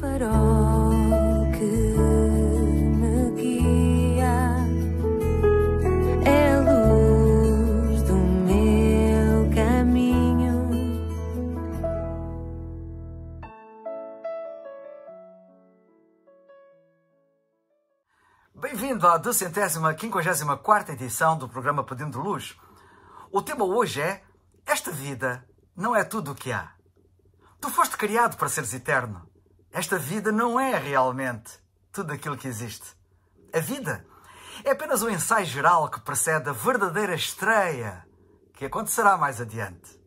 farol que me guia, é a luz do meu caminho. Bem-vindo à 254ª edição do programa Pedindo Luz. O tema hoje é: esta vida não é tudo o que há. Tu foste criado para seres eterno. Esta vida não é realmente tudo aquilo que existe. A vida é apenas um ensaio geral que precede a verdadeira estreia que acontecerá mais adiante.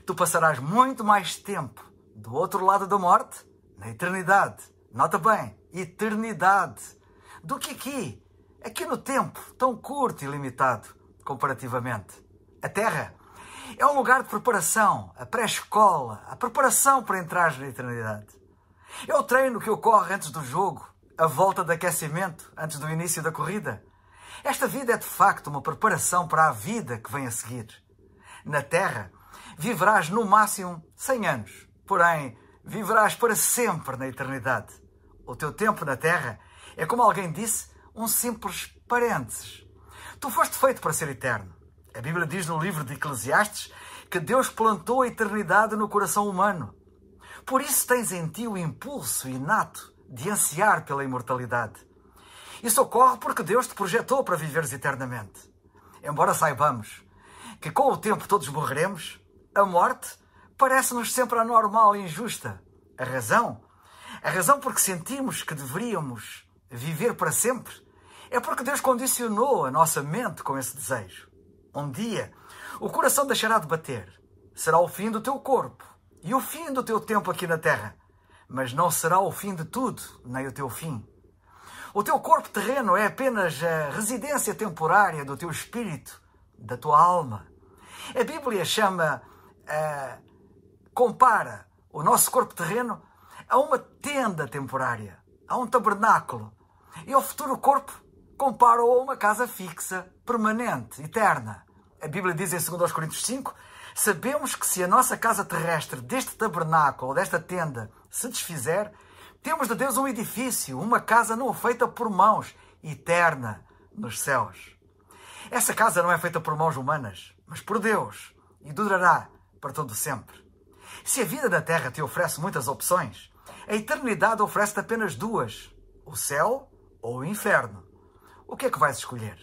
Tu passarás muito mais tempo do outro lado da morte, na eternidade. Nota bem, eternidade. Do que aqui no tempo, tão curto e limitado comparativamente. A Terra é um lugar de preparação, a pré-escola, a preparação para entrar na eternidade. É o treino que ocorre antes do jogo, a volta de aquecimento antes do início da corrida. Esta vida é de facto uma preparação para a vida que vem a seguir. Na Terra, viverás no máximo 100 anos, porém, viverás para sempre na eternidade. O teu tempo na Terra é, como alguém disse, um simples parênteses. Tu foste feito para ser eterno. A Bíblia diz no livro de Eclesiastes que Deus plantou a eternidade no coração humano. Por isso tens em ti o impulso inato de ansiar pela imortalidade. Isso ocorre porque Deus te projetou para viveres eternamente. Embora saibamos que com o tempo todos morreremos, a morte parece-nos sempre anormal e injusta. A razão porque sentimos que deveríamos viver para sempre, é porque Deus condicionou a nossa mente com esse desejo. Um dia, o coração deixará de bater. Será o fim do teu corpo e o fim do teu tempo aqui na Terra. Mas não será o fim de tudo, nem o teu fim. O teu corpo terreno é apenas a residência temporária do teu espírito, da tua alma. A Bíblia compara o nosso corpo terreno a uma tenda temporária, a um tabernáculo. E o futuro corpo compara-o a uma casa fixa, permanente, eterna. A Bíblia diz em 2 Coríntios 5, sabemos que se a nossa casa terrestre deste tabernáculo, desta tenda, se desfizer, temos de Deus um edifício, uma casa não feita por mãos, eterna nos céus. Essa casa não é feita por mãos humanas, mas por Deus, e durará para todo sempre. Se a vida da terra te oferece muitas opções, a eternidade oferece-te apenas duas: o céu ou o inferno. O que é que vais escolher?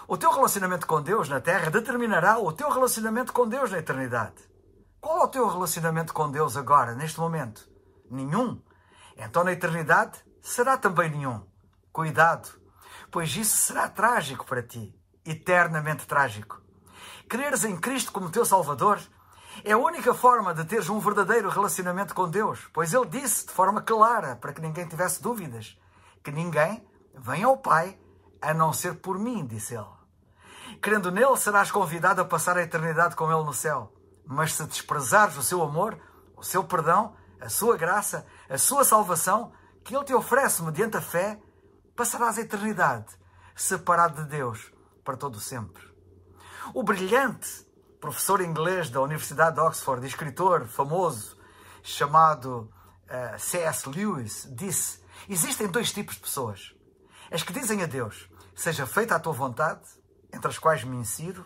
O teu relacionamento com Deus na Terra determinará o teu relacionamento com Deus na eternidade. Qual é o teu relacionamento com Deus agora, neste momento? Nenhum? Então na eternidade será também nenhum. Cuidado, pois isso será trágico para ti, eternamente trágico. Creres em Cristo como teu Salvador é a única forma de teres um verdadeiro relacionamento com Deus, pois Ele disse de forma clara, para que ninguém tivesse dúvidas, que ninguém vem ao Pai a não ser por mim, disse Ele. Crendo nele, serás convidado a passar a eternidade com Ele no céu. Mas se desprezares o seu amor, o seu perdão, a sua graça, a sua salvação, que Ele te oferece mediante a fé, passarás a eternidade separado de Deus para todo o sempre. O brilhante professor inglês da Universidade de Oxford, escritor famoso, chamado C.S. Lewis, disse: existem dois tipos de pessoas. As que dizem a Deus, seja feita a tua vontade, entre as quais me insiro,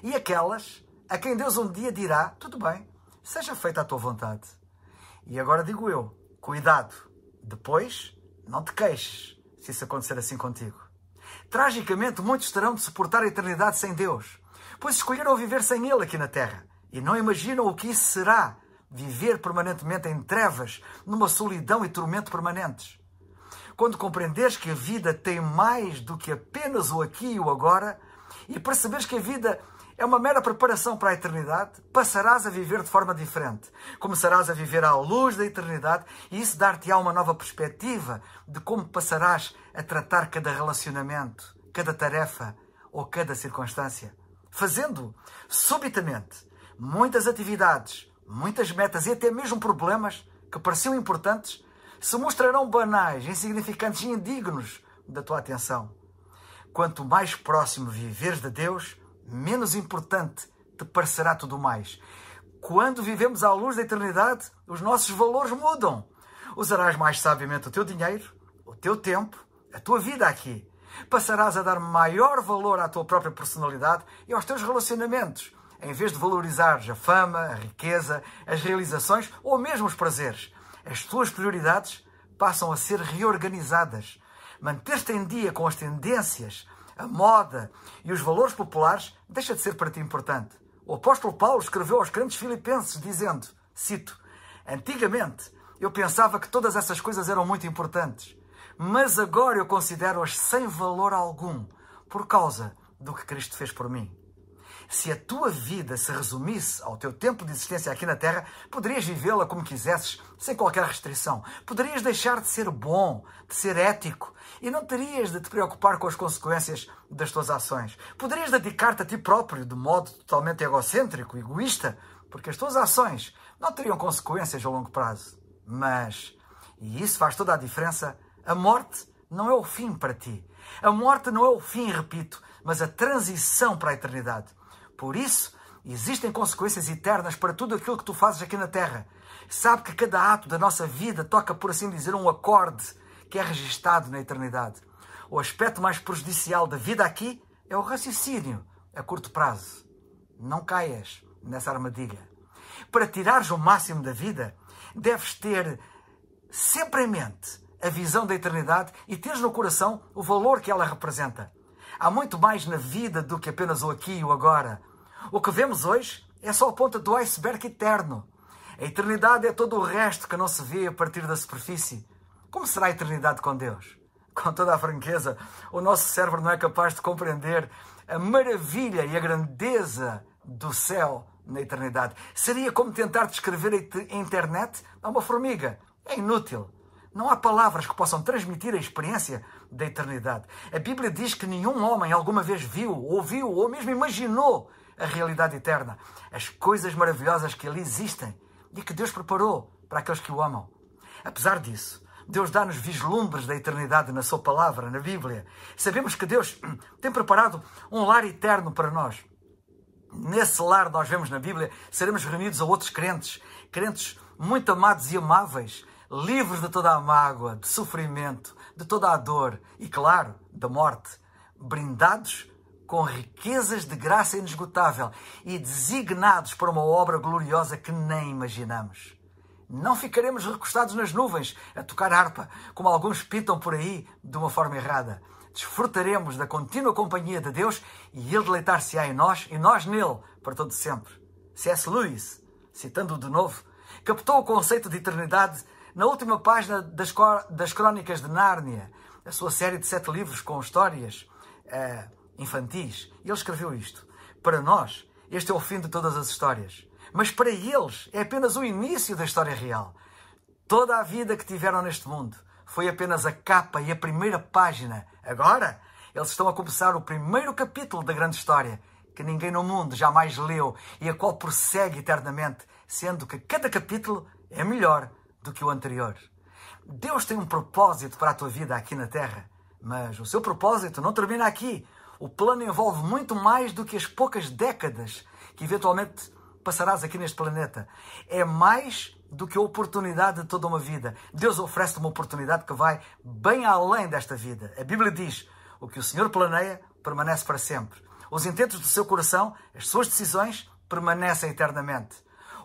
e aquelas a quem Deus um dia dirá, tudo bem, seja feita a tua vontade. E agora digo eu, cuidado, depois não te queixes se isso acontecer assim contigo. Tragicamente, muitos terão de suportar a eternidade sem Deus, pois escolheram viver sem Ele aqui na Terra, e não imaginam o que isso será, viver permanentemente em trevas, numa solidão e tormento permanentes. Quando compreenderes que a vida tem mais do que apenas o aqui e o agora, e perceberes que a vida é uma mera preparação para a eternidade, passarás a viver de forma diferente. Começarás a viver à luz da eternidade, e isso dar-te-á uma nova perspectiva de como passarás a tratar cada relacionamento, cada tarefa ou cada circunstância. Fazendo, subitamente, muitas atividades, muitas metas e até mesmo problemas que pareciam importantes, se mostrarão banais, insignificantes e indignos da tua atenção. Quanto mais próximo viveres de Deus, menos importante te parecerá tudo mais. Quando vivemos à luz da eternidade, os nossos valores mudam. Usarás mais sabiamente o teu dinheiro, o teu tempo, a tua vida aqui. Passarás a dar maior valor à tua própria personalidade e aos teus relacionamentos, em vez de valorizares a fama, a riqueza, as realizações ou mesmo os prazeres. As tuas prioridades passam a ser reorganizadas. Manter-te em dia com as tendências, a moda e os valores populares deixa de ser para ti importante. O apóstolo Paulo escreveu aos crentes filipenses dizendo, cito, antigamente eu pensava que todas essas coisas eram muito importantes, mas agora eu considero-as sem valor algum, por causa do que Cristo fez por mim. Se a tua vida se resumisse ao teu tempo de existência aqui na Terra, poderias vivê-la como quisesses, sem qualquer restrição. Poderias deixar de ser bom, de ser ético, e não terias de te preocupar com as consequências das tuas ações. Poderias dedicar-te a ti próprio de modo totalmente egocêntrico, egoísta, porque as tuas ações não teriam consequências a longo prazo. Mas, e isso faz toda a diferença, a morte não é o fim para ti. A morte não é o fim, repito, mas a transição para a eternidade. Por isso, existem consequências eternas para tudo aquilo que tu fazes aqui na Terra. Sabe que cada ato da nossa vida toca, por assim dizer, um acorde que é registado na eternidade. O aspecto mais prejudicial da vida aqui é o raciocínio a curto prazo. Não caias nessa armadilha. Para tirares o máximo da vida, deves ter sempre em mente a visão da eternidade e teres no coração o valor que ela representa. Há muito mais na vida do que apenas o aqui e o agora. O que vemos hoje é só a ponta do iceberg eterno. A eternidade é todo o resto que não se vê a partir da superfície. Como será a eternidade com Deus? Com toda a franqueza, o nosso cérebro não é capaz de compreender a maravilha e a grandeza do céu na eternidade. Seria como tentar descrever a internet a uma formiga. É inútil. Não há palavras que possam transmitir a experiência da eternidade. A Bíblia diz que nenhum homem alguma vez viu, ouviu ou mesmo imaginou a realidade eterna. As coisas maravilhosas que ali existem e que Deus preparou para aqueles que o amam. Apesar disso, Deus dá-nos vislumbres da eternidade na sua palavra, na Bíblia. Sabemos que Deus tem preparado um lar eterno para nós. Nesse lar, nós vemos na Bíblia, seremos reunidos a outros crentes, crentes muito amados e amáveis, livres de toda a mágoa, de sofrimento, de toda a dor e, claro, da morte, brindados com riquezas de graça inesgotável e designados para uma obra gloriosa que nem imaginamos. Não ficaremos recostados nas nuvens a tocar harpa, como alguns pitam por aí de uma forma errada. Desfrutaremos da contínua companhia de Deus e Ele deleitar-se-á em nós e nós nele para todo sempre. C.S. Lewis, citando-o de novo, captou o conceito de eternidade na última página das Crónicas de Nárnia, a sua série de 7 livros com histórias infantis. E ele escreveu isto. Para nós, este é o fim de todas as histórias. Mas para eles é apenas o início da história real. Toda a vida que tiveram neste mundo foi apenas a capa e a primeira página. Agora, eles estão a começar o primeiro capítulo da grande história, que ninguém no mundo jamais leu e a qual prossegue eternamente, sendo que cada capítulo é melhor do que o anterior. Deus tem um propósito para a tua vida aqui na Terra, mas o seu propósito não termina aqui. O plano envolve muito mais do que as poucas décadas que eventualmente passarás aqui neste planeta. É mais do que a oportunidade de toda uma vida. Deus oferece-te uma oportunidade que vai bem além desta vida. A Bíblia diz, o que o Senhor planeia permanece para sempre. Os intentos do seu coração, as suas decisões, permanecem eternamente.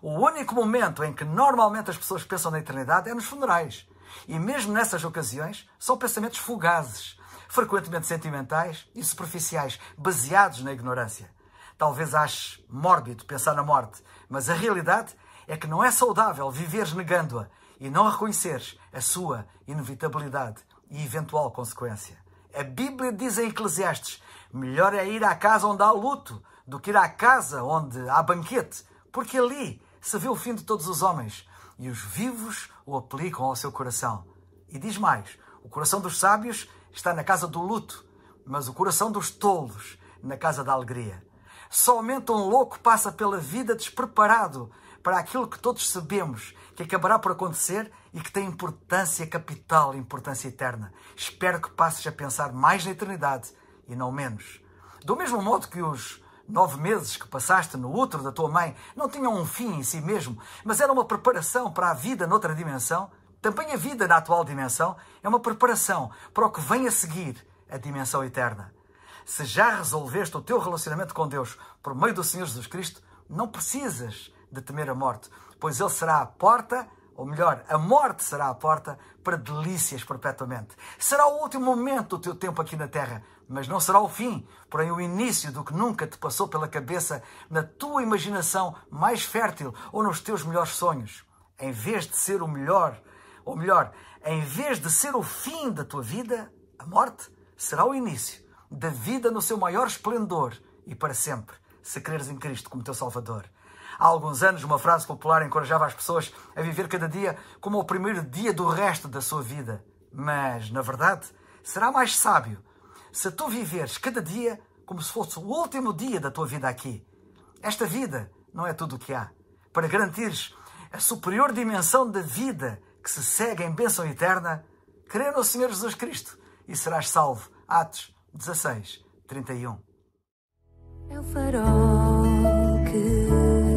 O único momento em que normalmente as pessoas pensam na eternidade é nos funerais. E mesmo nessas ocasiões, são pensamentos fugazes, frequentemente sentimentais e superficiais, baseados na ignorância. Talvez aches mórbido pensar na morte, mas a realidade é que não é saudável viveres negando-a e não reconheceres a sua inevitabilidade e eventual consequência. A Bíblia diz em Eclesiastes, melhor é ir à casa onde há luto do que ir à casa onde há banquete, porque ali se vê o fim de todos os homens e os vivos o aplicam ao seu coração. E diz mais, o coração dos sábios está na casa do luto, mas o coração dos tolos na casa da alegria. Somente um louco passa pela vida despreparado para aquilo que todos sabemos que acabará por acontecer e que tem importância capital, importância eterna. Espero que passes a pensar mais na eternidade e não menos. Do mesmo modo que os 9 meses que passaste no útero da tua mãe não tinham um fim em si mesmo, mas era uma preparação para a vida noutra dimensão, Também a vida na atual dimensão é uma preparação para o que vem a seguir, a dimensão eterna. Se já resolveste o teu relacionamento com Deus por meio do Senhor Jesus Cristo, não precisas de temer a morte, pois Ele será a porta, ou melhor, a morte será a porta para delícias perpetuamente. Será o último momento do teu tempo aqui na Terra, mas não será o fim, porém o início do que nunca te passou pela cabeça na tua imaginação mais fértil ou nos teus melhores sonhos. Em vez de ser o melhor, ou melhor, em vez de ser o fim da tua vida, a morte será o início da vida no seu maior esplendor e para sempre, se creres em Cristo como teu Salvador. Há alguns anos, uma frase popular encorajava as pessoas a viver cada dia como o primeiro dia do resto da sua vida. Mas, na verdade, será mais sábio se tu viveres cada dia como se fosse o último dia da tua vida aqui. Esta vida não é tudo o que há. Para garantires a superior dimensão da vida que se segue em bênção eterna, crê no Senhor Jesus Cristo e serás salvo. Atos 16, 31. É o farol que